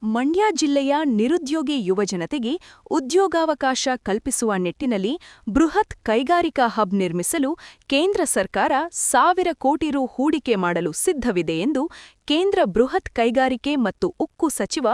ಮಂಡ್ಯ ಜಿಲ್ಲೆಯ ನಿರುದ್ಯೋಗಿ ಯುವಜನತೆಗೆ ಉದ್ಯೋಗಾವಕಾಶ ಕಲ್ಪಿಸುವ ನಿಟ್ಟಿನಲ್ಲಿ ಬೃಹತ್ ಕೈಗಾರಿಕಾ ಹಬ್ ನಿರ್ಮಿಸಲು ಕೇಂದ್ರ ಸರ್ಕಾರ 1,000 ಕೋಟಿ ರು ಹೂಡಿಕೆ ಮಾಡಲು ಸಿದ್ಧವಿದೆ ಎಂದು ಕೇಂದ್ರ ಬೃಹತ್ ಕೈಗಾರಿಕೆ ಮತ್ತು ಉಕ್ಕು ಸಚಿವ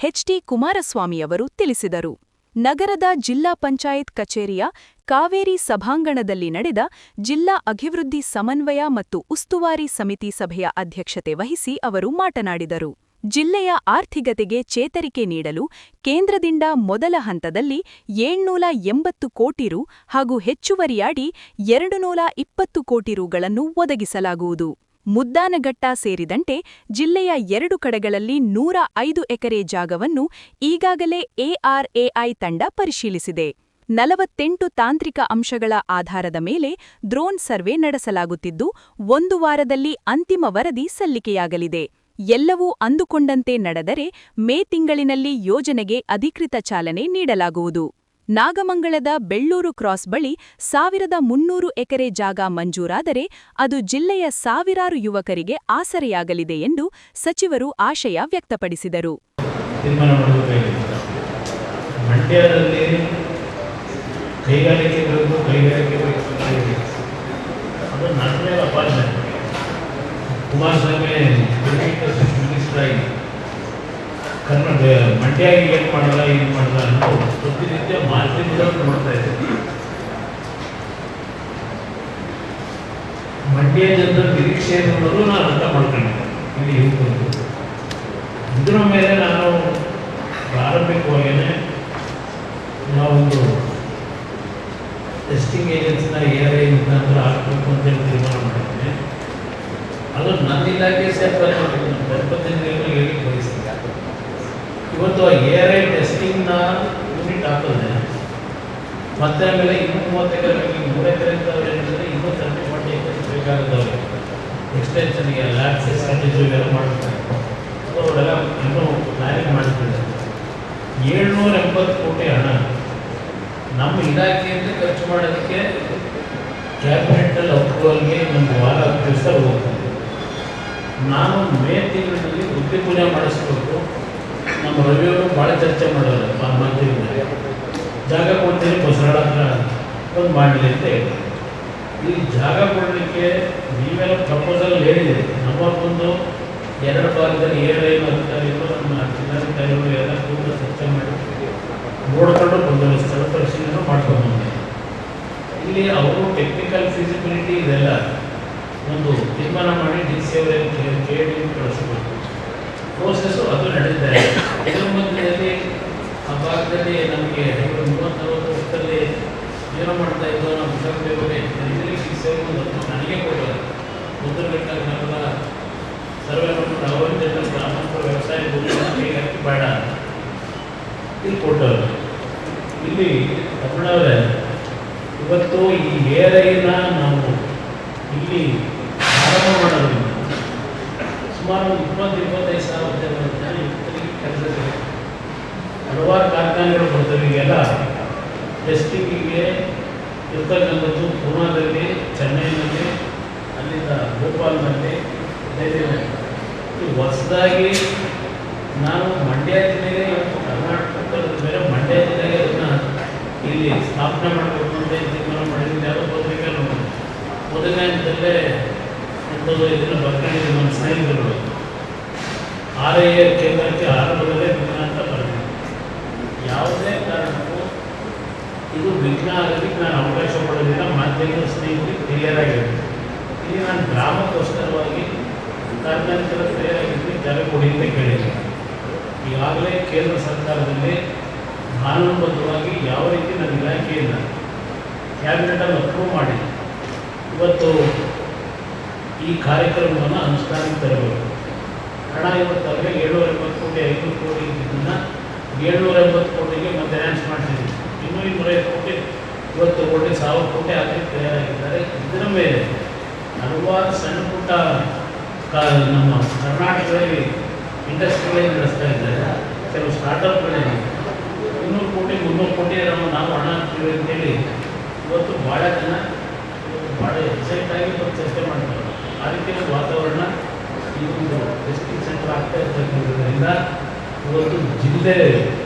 ಎಚ್.ಡಿ. ಕುಮಾರಸ್ವಾಮಿಯವರು ತಿಳಿಸಿದರು. ನಗರದ ಜಿಲ್ಲಾ ಪಂಚಾಯತ್ ಕಚೇರಿಯ ಕಾವೇರಿ ಸಭಾಂಗಣದಲ್ಲಿ ನಡೆದ ಜಿಲ್ಲಾ ಅಭಿವೃದ್ಧಿ ಸಮನ್ವಯ ಮತ್ತು ಉಸ್ತುವಾರಿ ಸಮಿತಿ ಸಭೆಯ ಅಧ್ಯಕ್ಷತೆ ವಹಿಸಿ ಅವರು ಮಾತನಾಡಿದರು. ಜಿಲ್ಲೆಯ ಆರ್ಥಿಕತೆಗೆ ಚೇತರಿಕೆ ನೀಡಲು ಕೇಂದ್ರದಿಂದ ಮೊದಲ ಹಂತದಲ್ಲಿ 780 ಕೋಟಿ ರು ಹಾಗೂ ಹೆಚ್ಚುವರಿಯಾಗಿ 220 ಕೋಟಿ ರುಗಳನ್ನು ಒದಗಿಸಲಾಗುವುದು. ಮುದ್ದಾನಘಟ್ಟ ಸೇರಿದಂತೆ ಜಿಲ್ಲೆಯ 2 ಕಡೆಗಳಲ್ಲಿ 105 ಎಕರೆ ಜಾಗವನ್ನು ಈಗಾಗಲೇ ಎಆರ್ಎಐ ತಂಡ ಪರಿಶೀಲಿಸಿದೆ. 48 ತಾಂತ್ರಿಕ ಅಂಶಗಳ ಆಧಾರದ ಮೇಲೆ ಡ್ರೋನ್ ಸರ್ವೆ ನಡೆಸಲಾಗುತ್ತಿದ್ದು, 1 ವಾರದಲ್ಲಿ ಅಂತಿಮ ವರದಿ ಸಲ್ಲಿಕೆಯಾಗಲಿದೆ. ಎಲ್ಲವೂ ಅಂದುಕೊಂಡಂತೆ ನಡೆದರೆ ಮೇ ತಿಂಗಳಿನಲ್ಲಿ ಯೋಜನೆಗೆ ಅಧಿಕೃತ ಚಾಲನೆ ನೀಡಲಾಗುವುದು. ನಾಗಮಂಗಲದ ಬೆಳ್ಳೂರು ಕ್ರಾಸ್ ಬಳಿ 1,300 ಎಕರೆ ಜಾಗ ಮಂಜೂರಾದರೆ ಅದು ಜಿಲ್ಲೆಯ ಸಾವಿರಾರು ಯುವಕರಿಗೆ ಆಸರೆಯಾಗಲಿದೆ ಎಂದು ಸಚಿವರು ಆಶಯ ವ್ಯಕ್ತಪಡಿಸಿದರು. ಮಂಡ್ಯದಲ್ಲಿ ಕುಮಾರಸ್ವಾಮಿ ಮಿನಿಸ್ಟರ್ ಆಗಿ ಕನ್ನಡ ಮಂಡ್ಯ ಏನು ಮಾಡಲ್ಲ ಅನ್ನೋ ಪ್ರತಿನಿತ್ಯ ಮಾಧ್ಯಮದವ್ರು ನೋಡ್ತಾ ಇದ್ದೀವಿ. ಮಂಡ್ಯ ಜನರ ನಿರೀಕ್ಷೆ ನೋಡೋದು ನಾನು ಅರ್ಥ ಮಾಡ್ಕೊಂಡಿದ್ದೆ. ಇಲ್ಲಿ ಇದರ ಮೇಲೆ ನಾನು ಪ್ರಾರಂಭಿಕವಾಗಿಯೇ ನಾವೊಂದು ಟೆಸ್ಟಿಂಗ್ ಏಜೆನ್ಸಿನ ಎಆರ್ಐ ಮುಖಾಂತರ ಹಾಕಬೇಕು ಅಂತೇಳಿ ತೀರ್ಮಾನ ಮಾಡಿದ್ದೇನೆ. ಅದು ನನ್ನ ಇಲಾಖೆ ಸೇರ್ಪಡೆ ಹೇಳಿ ಬಯಸ್ತೀನಿ. ಇವತ್ತು ಎಆರ್ಐ ಟೆಸ್ಟಿಂಗ್ನ ಯೂನಿಟ್ ಹಾಕಿದ್ರೆ ಮತ್ತೆ ಆಮೇಲೆ 230 ಎಕರೆ 3 ಎಕರೆ ಹೇಳಿದ್ರೆ ಇನ್ನೂ 30-40 ಎಕರೆ ಬೇಕಾಗದವ್ರೆ ಎಕ್ಸ್ಟೆನ್ಷನ್ಗೆ ಲ್ಯಾಬ್ಸ್ ಸ್ಟ್ರಾಟಜಿ ಎಲ್ಲ ಮಾಡ್ತಾರೆ. ಅವರೆಲ್ಲ ಇನ್ನೂ ಪ್ಲಾನಿಂಗ್ ಮಾಡ್ತಿದ್ದಾರೆ. 780 ಕೋಟಿ ಹಣ ನಮ್ಮ ಇಲಾಖೆಯಿಂದ ಖರ್ಚು ಮಾಡೋದಕ್ಕೆ ಕ್ಯಾಬಿನೆಟ್ಟಲ್ಲಿ ಅಪ್ರೂವಲ್ಗೆ ನಮ್ಗೆ ವಾರ ದಿವಸ ಹೋಗ್ತದೆ. ನಾನು ಮೇ ತಿಂಗಳಿನಲ್ಲಿ ಬುದ್ಧಿ ಪೂಜೆ ಮಾಡಿಸ್ಬೇಕು. ನಮ್ಮ ರವಿಯವರು ಭಾಳ ಚರ್ಚೆ ಮಾಡೋರು ಮಾಧ್ಯಮದಲ್ಲಿ. ಜಾಗ ಕೊಡ್ತೀನಿ ಬಸರಾಳ ಹತ್ರ ಒಂದು ಮಾಡಲಿ ಅಂತ ಹೇಳಿ. ಈ ಜಾಗ ಕೊಡಲಿಕ್ಕೆ ನೀವೆಲ್ಲ ಪ್ರಪೋಸಲ್ ಹೇಳಿದ್ದೀರಿ. ನಮ್ಮೊಂದು 2 ಭಾಗದಲ್ಲಿ ಏರೈನ ಅಧಿಕಾರಿಗಳು ನಮ್ಮ ಜಿಲ್ಲಾಧಿಕಾರಿಗಳು ಎಲ್ಲ ಕೂಡ ಚರ್ಚೆ ಮಾಡಿ ನೋಡ್ಕೊಂಡು ಬಂದರು. ಸ್ಥಳ ಪರಿಶೀಲನೆ ಮಾಡ್ಕೊಂಡು ಬಂದೆ. ಇಲ್ಲಿ ಅವರು ಟೆಕ್ನಿಕಲ್ ಫಿಸಿಬಿಲಿಟಿ ಇದೆಲ್ಲ ಒಂದು ತೀರ್ಮಾನ ಮಾಡಿ ಡಿ.ಸಿ ಅವರಿಗೆ ಕೇಳಿ ಕಳಿಸಬೇಕು. ಪ್ರೋಸೆಸ್ಸು ಅದು ನಡೆದಿದೆ. ಇದರ ಮಧ್ಯದಲ್ಲಿ ಆ ಭಾಗದಲ್ಲಿ ನಮಗೆ 30-40 ವರ್ಷದಲ್ಲಿ ಏನೋ ಮಾಡ್ತಾ ಇದ್ದೋ ನಾವು ಹುಷಾರಬೇಕೇ ಡಿ.ಸಿ ಅವರು ನನಗೆ ಕೊಟ್ಟರು. ಮುದ್ರಘಟ್ಟ ಗ್ರಾಮದ ಸರ್ವೆ ಮಾಡಿಕೊಂಡು ಅವರಿಂದ ಗ್ರಾಮಾಂತರ ವ್ಯವಸಾಯ ಭೂಮಿ ಹಾಕಿ ಬೇಡ ಇಲ್ಲಿ ಕೊಟ್ಟರು. ಇಲ್ಲಿ ತಮಿಳವರೇ ಇವತ್ತು ಈ ಏರೈನ ನಾವು ಇಲ್ಲಿ ಆರಂಭ ಮಾಡೋದ್ರಿಂದ ಸುಮಾರು 20-25 ಸಾವಿರ ಜನ ಕೆಲಸ ಸಿಗುತ್ತೆ. ಹಲವಾರು ಕಾರ್ಖಾನೆಗಳು ಬರ್ತವೆ. ಈಗೆಲ್ಲ ಟೆಸ್ಟಿಂಗಿಗೆ ಇರ್ತಕ್ಕಂಥದ್ದು ಪೂನಾದಲ್ಲಿ, ಚೆನ್ನೈನಲ್ಲಿ, ಅಲ್ಲಿಂದ ಭೋಪಾಲ್ನಲ್ಲಿ, ದೆಹಲಿಯಲ್ಲಿ. ಹೊಸದಾಗಿ ನಾನು ಮಂಡ್ಯ ಜಿಲ್ಲೆಗೆ ಇವತ್ತು ಕರ್ನಾಟಕದ ಬೇರೆ ಮಂಡ್ಯ ಜಿಲ್ಲೆಗೆ ಅದನ್ನು ಇಲ್ಲಿ ಸ್ಥಾಪನೆ ಮಾಡಬೇಕು ಅಂತ ತೀರ್ಮಾನ ಮಾಡಿದ್ದೀನಿ. ಯಾವುದೋ ಪತ್ರಿಕೆ ನೋಡಿ ಮೊದಲನೇ ಹಂತದಲ್ಲೇ ಎಂಥದ್ದು ಇದನ್ನು ಬರ್ಕೊಂಡಿದ್ದು ನಮ್ಮ ಸ್ನೇಹಿತರು RIA ಕೇಂದ್ರಕ್ಕೆ ಆರಂಭದಲ್ಲೇ ವಿಘ್ನ ಅಂತ ಬರ್ತೀನಿ. ಯಾವುದೇ ಕಾರಣಕ್ಕೂ ಇದು ವಿಘ್ನ ಆಗೋದಕ್ಕೆ ನಾನು ಅವಕಾಶ ಕೊಡೋದಿಲ್ಲ. ಮಾಧ್ಯಮದ ಸ್ನೇಹಿತರಿಗೆ ಕ್ಲಿಯರ್ ಆಗಿರುತ್ತೆ. ಇಲ್ಲಿ ನಾನು ಗ್ರಾಮಕ್ಕೋಸ್ಕರವಾಗಿ ಕಾರ್ಖಾನೆಗಳ ಕ್ಲಿಯರ್ ಆಗಿದ್ದು ಜಾಗ ಕೊಡಿ ಅಂತ ಕೇಳಿದ್ದೀನಿ. ಈಗಾಗಲೇ ಕೇಂದ್ರ ಸರ್ಕಾರದಲ್ಲಿ ಕಾನೂನುಬದ್ಧವಾಗಿ ಯಾವ ರೀತಿ ನನ್ನ ಇಲಾಖೆಯಿಂದ ಕ್ಯಾಬಿನೆಟಲ್ಲಿ ಅಪ್ರೂವ್ ಮಾಡಿ ಇವತ್ತು ಈ ಕಾರ್ಯಕ್ರಮವನ್ನು ಅನುಷ್ಠಾನಕ್ಕೆ ತರಬೇಕು. ಹಣ ಇವತ್ತಾಗಲೇ 780 ಕೋಟಿ 500 ಕೋಟಿ ಇದನ್ನು 780 ಕೋಟಿಗೆ ಮತ್ತೆ ಎನ್ಹಾನ್ಸ್ ಮಾಡ್ತಿದ್ದೀವಿ. ಇನ್ನೂ 250 ಕೋಟಿ 50 ಕೋಟಿ 1000 ಕೋಟಿ ಆಗಲಿಕ್ಕೆ ತಯಾರಾಗಿದ್ದಾರೆ. ಇದರ ಮೇಲೆ ಹಲವಾರು ಸಣ್ಣ ಪುಟ್ಟ ನಮ್ಮ ಕರ್ನಾಟಕದಲ್ಲಿ ಇಂಡಸ್ಟ್ರಿಗಳೇ ನಡೆಸ್ತಾ ಇದ್ದಾರೆ. ಕೆಲವು ಸ್ಟಾರ್ಟಪ್ಗಳಲ್ಲಿ 200 ಕೋಟಿ 300 ಕೋಟಿ ನಾವು ಹಣ ಹಾಕ್ತೀವಿ ಅಂತೇಳಿ ಇವತ್ತು ಭಾಳ ಜನ ಭಾಳ ಎಕ್ಸೈಟಾಗಿ ಚರ್ಚೆ ಮಾಡ್ತಾರೆ. ಆ ರೀತಿಯ ವಾತಾವರಣ ಈ ಒಂದು ಟೆಸ್ಟಿಂಗ್ ಸೆಂಟರ್ ಆಗ್ತಾ ಇರ್ತಕ್ಕಂಥದ್ರಿಂದ ಇವತ್ತು ಜಿಲ್ಲೆ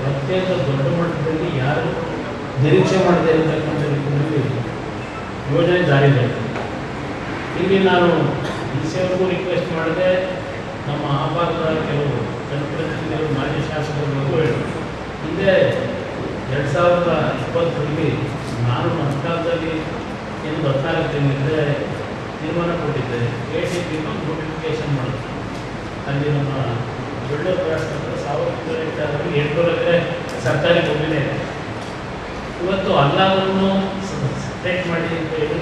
ಅತ್ಯಂತ ದೊಡ್ಡ ಮಟ್ಟದಲ್ಲಿ ಯಾರು ನಿರೀಕ್ಷೆ ಮಾಡದೇ ಇರತಕ್ಕಂಥ ರೀತಿಯಲ್ಲಿ ಯೋಜನೆ ಜಾರಿಯಾಗಿದೆ. ಇಲ್ಲಿ ನಾನು ಡಿಸಿಯವ್ರಿಗೂ ರಿಕ್ವೆಸ್ಟ್ ಮಾಡಿದೆ, ನಮ್ಮ ಆ ಭಾಗದ ಕೆಲವು ಜನಪ್ರತಿನಿಧಿಗಳು ಮಾಜಿ ಶಾಸಕರಿಗೂ ಹೇಳಿ, ಹಿಂದೆ 2020ರಲ್ಲಿ ನಾನು ನನ್ನ ಕಾಲದಲ್ಲಿ ಏನು 14 ತಿಂಗಳಿಂದ ತೀರ್ಮಾನ ಕೊಟ್ಟಿದ್ದೆ, KTP ನೋಟಿಫಿಕೇಶನ್ ಮಾಡಿದ್ರು. ಅಲ್ಲಿ ನಮ್ಮ ಬೆಳ್ಳೂರು ರಾಷ್ಟ್ರದ 1000 ಹೆಕ್ಟೇರಲ್ಲಿ 800 ಎಕರೆ ಸರ್ಕಾರಿ ಭೂಮಿನೇ ಇದೆ. ಇವತ್ತು ಎಲ್ಲವನ್ನು ಸೆಪರೇಟ್ ಮಾಡಿ ಅಂತ ಹೇಳಿ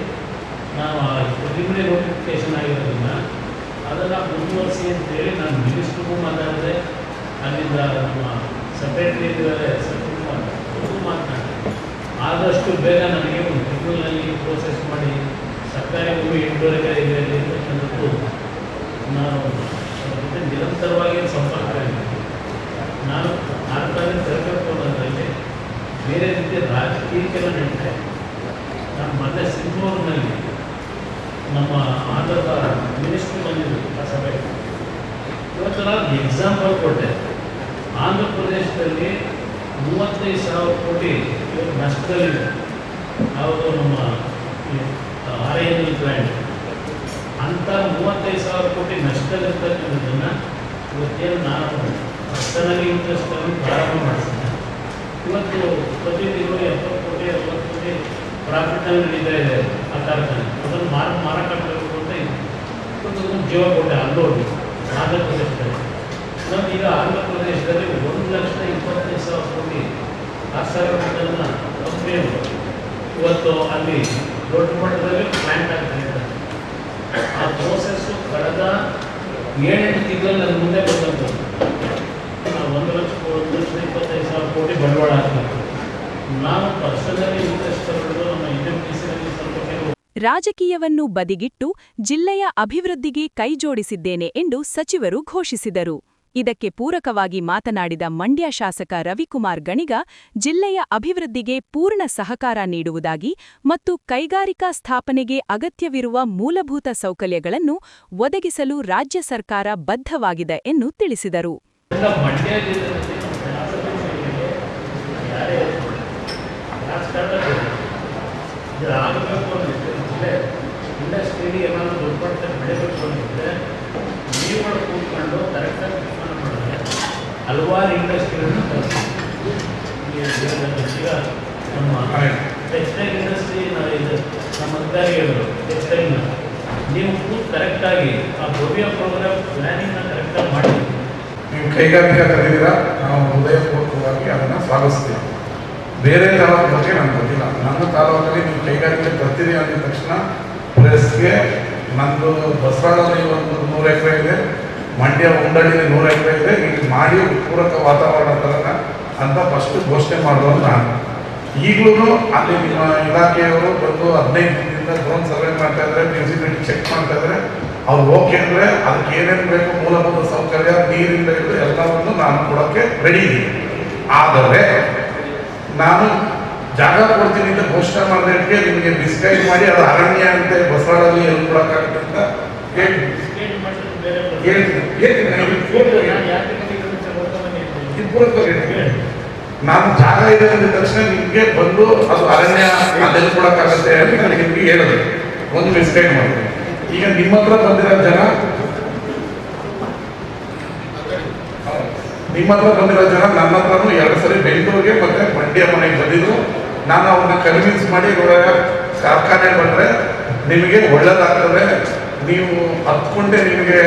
ನಾವು ಪ್ರಿಲಿಮಿನರಿ ನೋಟಿಫಿಕೇಶನ್ ಆಗಿರೋದ್ರಿಂದ ಅದನ್ನು ಮುಂದುವರಿಸಿ ಅಂತೇಳಿ ನಾನು ಮಿನಿಸ್ಟ್ರಿಗೂ ಮಾತಾಡಿದೆ, ಅಲ್ಲಿಂದ ನಮ್ಮ ಸೆಕ್ರೆಟರಿ ಇದ್ದಾರೆ ಸಚಿವರು ಮಾತನಾಡಿದೆ. ಆದಷ್ಟು ಬೇಗ ನನಗೆ ಒಂದು ತಿಂಗಳಲ್ಲಿ ಪ್ರೋಸೆಸ್ ಮಾಡಿ ಸರ್ಕಾರಿ ಭೂಮಿ 800 ಎಕರೆ ಇದೆ ಅಂತಕ್ಕಂಥದ್ದು ನಾನು ಜೊತೆ ನಿರಂತರವಾಗಿ ಸಂಪರ್ಕ ಆಗಿದ್ದೀನಿ. ನಾನು ಆರ್ಕಾಲಿನ ತರಬೇಕು ಅನ್ನೋದ್ರಲ್ಲಿ ಬೇರೆ ರೀತಿಯ ರಾಜಕೀಯಕ್ಕೆಲ್ಲ ನಡೀತಾ ನಾನು ಮೊನ್ನೆ ಸಿಂಧೂರಿನಲ್ಲಿ ನಮ್ಮ ಆಂಧ್ರದ ಮಿನಿಸ್ಟ್ರಿ ಬಂದಿದ್ದು ಆ ಸಭೆ. ಇವತ್ತು ನಾನು ಎಕ್ಸಾಂಪಲ್ ಕೊಟ್ಟೆ, ಆಂಧ್ರ ಪ್ರದೇಶದಲ್ಲಿ 35,000 ಕೋಟಿ ಇವತ್ತು ನಷ್ಟದಲ್ಲಿದೆ. ಯಾವುದು ನಮ್ಮ RINL ಪ್ಲ್ಯಾಂಟ್ ಅಂಥ 35,000 ಕೋಟಿ ನಷ್ಟದಲ್ಲಿರ್ತಕ್ಕಂಥದ್ದನ್ನು ಇವತ್ತೇನು ನಾನು ಪರ್ಸನಲಿ ಇಂಟ್ರೆಸ್ಟನ್ನು ಪ್ರಾರಂಭ ಮಾಡಿಸಿದ್ದೆ. ಇವತ್ತು ಪ್ರತಿ ತಿಂಗಳು 70 ಕೋಟಿ 60 ಕೋಟಿ ಪ್ರಾಫಿಟ್ನಲ್ಲಿ ನಡೀತಾ ಇದೆ ಆ ಕಾರ್ಖಾನೆ. ಅದನ್ನು ಮಾರಾಟ ಮಾಡಬೇಕು ಅಂತ ಇದೆ. ಇವತ್ತು ಜೀವ ಕೊಟ್ಟೆ ಅಲ್ಲೋಡಿ ಆಂಧ್ರ ಪ್ರದೇಶದಲ್ಲಿ. ಮತ್ತು ಈಗ ಆಂಧ್ರ ಪ್ರದೇಶದಲ್ಲಿ 1,25,000 ಕೋಟಿ ರಾಸಾಯನಿಕವನ್ನು ಕಂಪ್ನಿಗಳು ಇವತ್ತು ಅಲ್ಲಿ ದೊಡ್ಡ ಮಟ್ಟದಲ್ಲಿ ಪ್ಲ್ಯಾಂಟ್ ಆಗ್ತಾ ಇದ್ದಾರೆ. ಆ ಪ್ರೋಸೆಸ್ಸು ಕಳೆದ 7-8 ತಿಂಗಳಲ್ಲಿ ನನ್ನ ಮುಂದೆ ಬಂದಂಥದ್ದು. ನಾವು 1,25,000 ಕೋಟಿ ಬಂಡವಾಳ ಹಾಕಬೇಕು. ನಾವು ಪರ್ಸನಲಿ ಇಂಟ್ರೆಸ್ಟ್ ತಗೊಂಡು ನಮ್ಮ NMDCನಲ್ಲಿ ಸ್ವಲ್ಪ ಕೆಲವು ರಾಜಕೀಯವನ್ನು ಬದಿಗಿಟ್ಟು ಜಿಲ್ಲೆಯ ಅಭಿವೃದ್ಧಿಗೆ ಕೈಜೋಡಿಸಿದ್ದೇನೆ ಎಂದು ಸಚಿವರು ಘೋಷಿಸಿದರು. ಇದಕ್ಕೆ ಪೂರಕವಾಗಿ ಮಾತನಾಡಿದ ಮಂಡ್ಯ ಶಾಸಕ ರವಿಕುಮಾರ್ ಗಣಿಗ, ಜಿಲ್ಲೆಯ ಅಭಿವೃದ್ಧಿಗೆ ಪೂರ್ಣ ಸಹಕಾರ ನೀಡುವುದಾಗಿ ಮತ್ತು ಕೈಗಾರಿಕಾ ಸ್ಥಾಪನೆಗೆ ಅಗತ್ಯವಿರುವ ಮೂಲಭೂತ ಸೌಕರ್ಯಗಳನ್ನು ಒದಗಿಸಲು ರಾಜ್ಯ ಸರ್ಕಾರ ಬದ್ಧವಾಗಿದೆ ಎಂದು ತಿಳಿಸಿದರು. ಮಂಡ್ಯ ಜಿಲ್ಲೆಯಲ್ಲಿ ಯಾರೇ ರಾಜಕಾರಣ ಆಗಬೇಕು ಅಂತಿದ್ರೆ ಇಂಡಸ್ಟ್ರಿಯಲ್ಲಿ ಏನಾದರೂ ದೊಡ್ಡ ಮಟ್ಟದಲ್ಲಿ ಬೆಳೆಯಬೇಕು ಅಂತಿದ್ರೆ ನೀವುಗಳು ಕೂತ್ಕೊಂಡು ಕರೆಕ್ಟಾಗಿ ತೀರ್ಮಾನ ಮಾಡಿದ್ರೆ ಹಲವಾರು ಇಂಡಸ್ಟ್ರಿಗಳನ್ನು ಈಗ ನಮ್ಮ ಟೆಕ್ಸ್ಟೈಲ್ ಇಂಡಸ್ಟ್ರಿ ಇದು ನಮ್ಮ ಅಧಿಕಾರಿಗಳು ಟೆಕ್ಸ್ಟೈಲ್ನ ನೀವು ಕೂತು ಕರೆಕ್ಟಾಗಿ ಆ ಭವ್ಯ ಪ್ರೋಗ್ರಾಮ್ ಪ್ಲ್ಯಾನಿಂಗ್ನ ಕರೆಕ್ಟಾಗಿ ಮಾಡಿ ನೀವು ಕೈಗಾರಿಕಾ ಕರೀತೀರಾ, ನಾವು ಹೃದಯಪೂರ್ವಕವಾಗಿ ಅದನ್ನು ಸ್ವಾಗತಿಸ್ತೀವಿ. ಬೇರೆ ತಾಲೂಕು ಬಗ್ಗೆ ನನಗೆ ಗೊತ್ತಿಲ್ಲ. ನನ್ನ ತಾಲೂಕಲ್ಲಿ ನೀವು ಕೈಗಾರಿಕೆ ತರ್ತೀರಿ ಅಂದ ತಕ್ಷಣ ಪ್ಲೇಸ್ಗೆ ನಂದು ಬಸವಳದಲ್ಲಿ ಒಂದು 100 ಎಕರೆ ಇದೆ, ಮಂಡ್ಯ ಉಂಡಳ್ಳಿಲಿ 100 ಎಕರೆ ಇದೆ. ಇಲ್ಲಿ ಮಾಡಿ ಪೂರಕ ವಾತಾವರಣ ಥರನ ಅಂತ ಫಸ್ಟ್ ಘೋಷಣೆ ಮಾಡೋದು ನಾನು. ಈಗಲೂ ಅಲ್ಲಿ ನಿಮ್ಮ ಇಲಾಖೆಯವರು ಬಂದು 15 ದಿನದಿಂದ ಡ್ರೋನ್ ಸರ್ವೆ ಮಾಡ್ತಾ ಇದ್ದಾರೆ, ಫಿಸಿಬಿಲಿಟಿ ಚೆಕ್ ಮಾಡ್ತಾ ಇದ್ದಾರೆ. ಅವ್ರು ಓಕೆ ಅಂದರೆ ಅದಕ್ಕೆ ಏನೇನು ಬೇಕು ಮೂಲಭೂತ ಸೌಕರ್ಯ ನೀರಿಂದ ಹಿಡಿದು ಎಲ್ಲವನ್ನು ನಾನು ಕೊಡೋಕ್ಕೆ ರೆಡಿ ಇದ್ದೀನಿ. ಆದರೆ ನಾನು ಜಾಗ ಕೊಡ್ತೀನಿ ಅಂತ ಘೋಷಣೆ ಮಾಡಿದಕ್ಕೆ ನಿಮಗೆ ಡಿಸ್ಕೈಡ್ ಮಾಡಿ ಅದು ಅರಣ್ಯ ಅಂತ ಬಸವಳಲ್ಲಿ ಎಲ್ಲಿ ಕೊಡೋಕ್ಕಾಗುತ್ತೆ ಅಂತ ನಾನು ಜಾಗ ಇದೆ ಅಂದ ತಕ್ಷಣ ನಿಮಗೆ ಬಂದು ಅದು ಅರಣ್ಯ ಅದೆಲ್ಲಿ ಕೊಡೋಕ್ಕಾಗತ್ತೆ ಅಂತ ನಿಮಗೆ ಹೇಳಿದೆ. ಒಂದು ಡಿಸ್ಕೈಡ್ ಮಾಡಿದೆ. ಈಗ ನಿಮ್ಮ ಹತ್ರ ಬಂದಿರೋ ಜನ ನನ್ನ ಹತ್ರನೂ 2 ಸರಿ ಬೆಂಗಳೂರಿಗೆ ಮತ್ತೆ ಮಂಡ್ಯ ಮನೆಗೆ ಬಂದಿದ್ರು. ನಾನು ಅವ್ರನ್ನ ಕನ್ವಿನ್ಸ್ ಮಾಡಿ ಕಾರ್ಖಾನೆ ಬಂದರೆ ನಿಮಗೆ ಒಳ್ಳೇದಾಗ್ತದೆ, ನೀವು ಹತ್ಕೊಂಡೆ ನಿಮಗೆ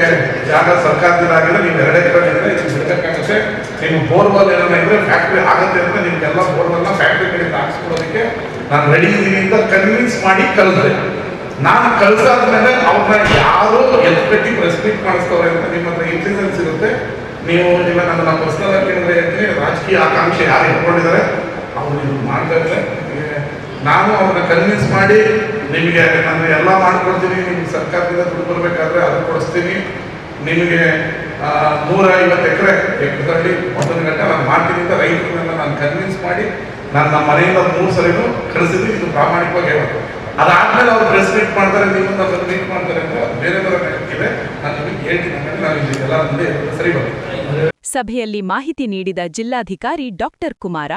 ಜಾಗ ಸರ್ಕಾರದಿದ್ದಾಗಿದ್ರೆ ನೀವು 2 ಎಕರೆ ಇದ್ದರೆ ಇದು ಬಿಡಬೇಕಾಗುತ್ತೆ, ನೀವು ಬೋರ್ವೆಲ್ ಏನಾರ ಇದ್ದರೆ ಫ್ಯಾಕ್ಟ್ರಿ ಆಗುತ್ತೆ ಅಂತ ನಿಮಗೆಲ್ಲ ಬೋರ್ವೆಲ್ನ ಫ್ಯಾಕ್ಟ್ರಿ ಕಡೆಯಿಂದ ಹಾಕ್ಸ್ಕೊಡೋದಕ್ಕೆ ನಾನು ರೆಡಿ ಇದ್ದೀನಿ ಅಂತ ಕನ್ವಿನ್ಸ್ ಮಾಡಿ ಕಳಿದ್ರೆ, ನಾನು ಕಳಿಸಾದ್ಮೇಲೆ ಅವ್ರನ್ನ ಯಾರು ಎತ್ಕಟ್ಟಿ ಪ್ರೆಸ್ ಮೀಟ್ ಮಾಡಿಸ್ತವ್ರೆ ಅಂತ ನಿಮ್ಮ ಹತ್ರ ಇಂಟೆಲಿಜೆನ್ಸ್ ಇರುತ್ತೆ. ನೀವು ಇಲ್ಲ ನನ್ನ ಪರ್ಸನಲ್ ಕೇಳಿದ್ರೆ ಹೇಳ್ತೀನಿ, ರಾಜಕೀಯ ಆಕಾಂಕ್ಷೆ ಯಾರು ಇಟ್ಕೊಂಡಿದ್ದಾರೆ ಅವ್ರು ಇದು ಮಾಡ್ತಾ ಇದ್ದಾರೆ. ನಾನು ಅವ್ರನ್ನ ಕನ್ವಿನ್ಸ್ ಮಾಡಿ ನಿಮಗೆ ನಾನು ಎಲ್ಲ ಮಾಡ್ಕೊಡ್ತೀನಿ. ನಿಮ್ಗೆ ಸರ್ಕಾರದಿಂದ ದುಡ್ಡು ಬರಬೇಕಾದ್ರೆ ಅದು ಕೊಡಿಸ್ತೀನಿ. ನಿಮಗೆ 150 ಎಕರೆ ಎಕರೆದಲ್ಲಿ 1 ಗಂಟೆ ನಾನು ಮಾಡ್ತೀನಿ ಅಂತ ರೈತರನ್ನೆಲ್ಲ ನಾನು ಕನ್ವಿನ್ಸ್ ಮಾಡಿ ನಾನು ನಮ್ಮ ಮನೆಯಿಂದ 3 ಸರಿನೂ ಕಳಿಸಿದ್ವಿ. ಇದು ಪ್ರಾಮಾಣಿಕವಾಗಿ ಹೇಳೋದು. ಅದಾದ್ಮೇಲೆ ಅವ್ರು ಪ್ರೆಸ್ ಮೀಟ್ ಮಾಡ್ತಾರೆ, ನಿಮ್ಮನ್ನ ಬಂದು ಮೀಟ್ ಮಾಡ್ತಾರೆ ಅಂತ ಬೇರೆ ಥರ ಇದೆ. ನಾನು ನಿಮಗೆ ಹೇಳ್ತೀನಿ, ನಾನು ಇಲ್ಲಿ ಎಲ್ಲ ಮುಂದೆ ಸರಿ ಬರ್ತದೆ. ಸಭೆಯಲ್ಲಿ ಮಾಹಿತಿ ನೀಡಿದ ಜಿಲ್ಲಾಧಿಕಾರಿ ಡಾಕ್ಟರ್ ಕುಮಾರ,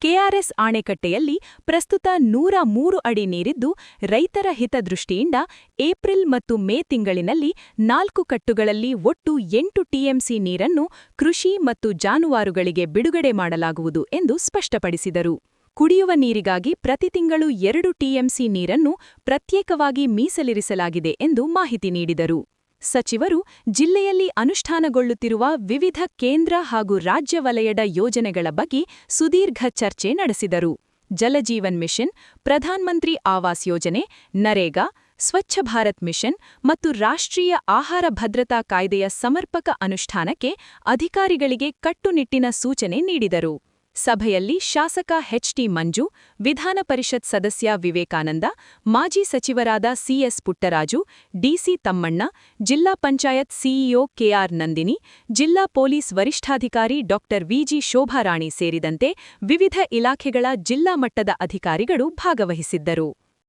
ಕೆಆರ್ಎಸ್ ಆಣೆಕಟ್ಟೆಯಲ್ಲಿ ಪ್ರಸ್ತುತ 103 ಅಡಿ ನೀರಿದ್ದು, ರೈತರ ಹಿತದೃಷ್ಟಿಯಿಂದ ಏಪ್ರಿಲ್ ಮತ್ತು ಮೇ ತಿಂಗಳಿನಲ್ಲಿ 4 ಕಟ್ಟುಗಳಲ್ಲಿ ಒಟ್ಟು 8 ಟಿಎಂಸಿ ನೀರನ್ನು ಕೃಷಿ ಮತ್ತು ಜಾನುವಾರುಗಳಿಗೆ ಬಿಡುಗಡೆ ಮಾಡಲಾಗುವುದು ಎಂದು ಸ್ಪಷ್ಟಪಡಿಸಿದರು. ಕುಡಿಯುವ ನೀರಿಗಾಗಿ ಪ್ರತಿ ತಿಂಗಳು 2 ಟಿಎಂಸಿ ನೀರನ್ನು ಪ್ರತ್ಯೇಕವಾಗಿ ಮೀಸಲಿರಿಸಲಾಗಿದೆ ಎಂದು ಮಾಹಿತಿ ನೀಡಿದರು. ಸಚಿವರು ಜಿಲ್ಲೆಯಲ್ಲಿ ಅನುಷ್ಠಾನಗೊಳ್ಳುತ್ತಿರುವ ವಿವಿಧ ಕೇಂದ್ರ ಹಾಗೂ ರಾಜ್ಯ ವಲಯದ ಯೋಜನೆಗಳ ಬಗ್ಗೆ ಸುದೀರ್ಘ ಚರ್ಚೆ ನಡೆಸಿದರು. ಜಲಜೀವನ್ ಮಿಷನ್, ಪ್ರಧಾನಮಂತ್ರಿ ಆವಾಸ್ ಯೋಜನೆ, ನರೇಗಾ, ಸ್ವಚ್ಛ ಭಾರತ್ ಮಿಷನ್ ಮತ್ತು ರಾಷ್ಟ್ರೀಯ ಆಹಾರ ಭದ್ರತಾ ಕಾಯ್ದೆಯ ಸಮರ್ಪಕ ಅನುಷ್ಠಾನಕ್ಕೆ ಅಧಿಕಾರಿಗಳಿಗೆ ಕಟ್ಟುನಿಟ್ಟಿನ ಸೂಚನೆ ನೀಡಿದರು. ಸಭೆಯಲ್ಲಿ ಶಾಸಕ ಎಚ್.ಟಿ. ಮಂಜು, ವಿಧಾನ ಪರಿಷತ್ ಸದಸ್ಯ ವಿವೇಕಾನಂದ, ಮಾಜಿ ಸಚಿವರಾದ ಸಿಎಸ್ ಪುಟ್ಟರಾಜು, ಡಿಸಿ ತಮ್ಮಣ್ಣ, ಜಿಲ್ಲಾ ಪಂಚಾಯತ್ ಸಿಇಒ ಕೆಆರ್ ನಂದಿನಿ, ಜಿಲ್ಲಾ ಪೊಲೀಸ್ ವರಿಷ್ಠಾಧಿಕಾರಿ ಡಾ ವಿಜಿ ಶೋಭಾರಾಣಿ ಸೇರಿದಂತೆ ವಿವಿಧ ಇಲಾಖೆಗಳ ಜಿಲ್ಲಾ ಮಟ್ಟದ ಅಧಿಕಾರಿಗಳು ಭಾಗವಹಿಸಿದ್ದರು.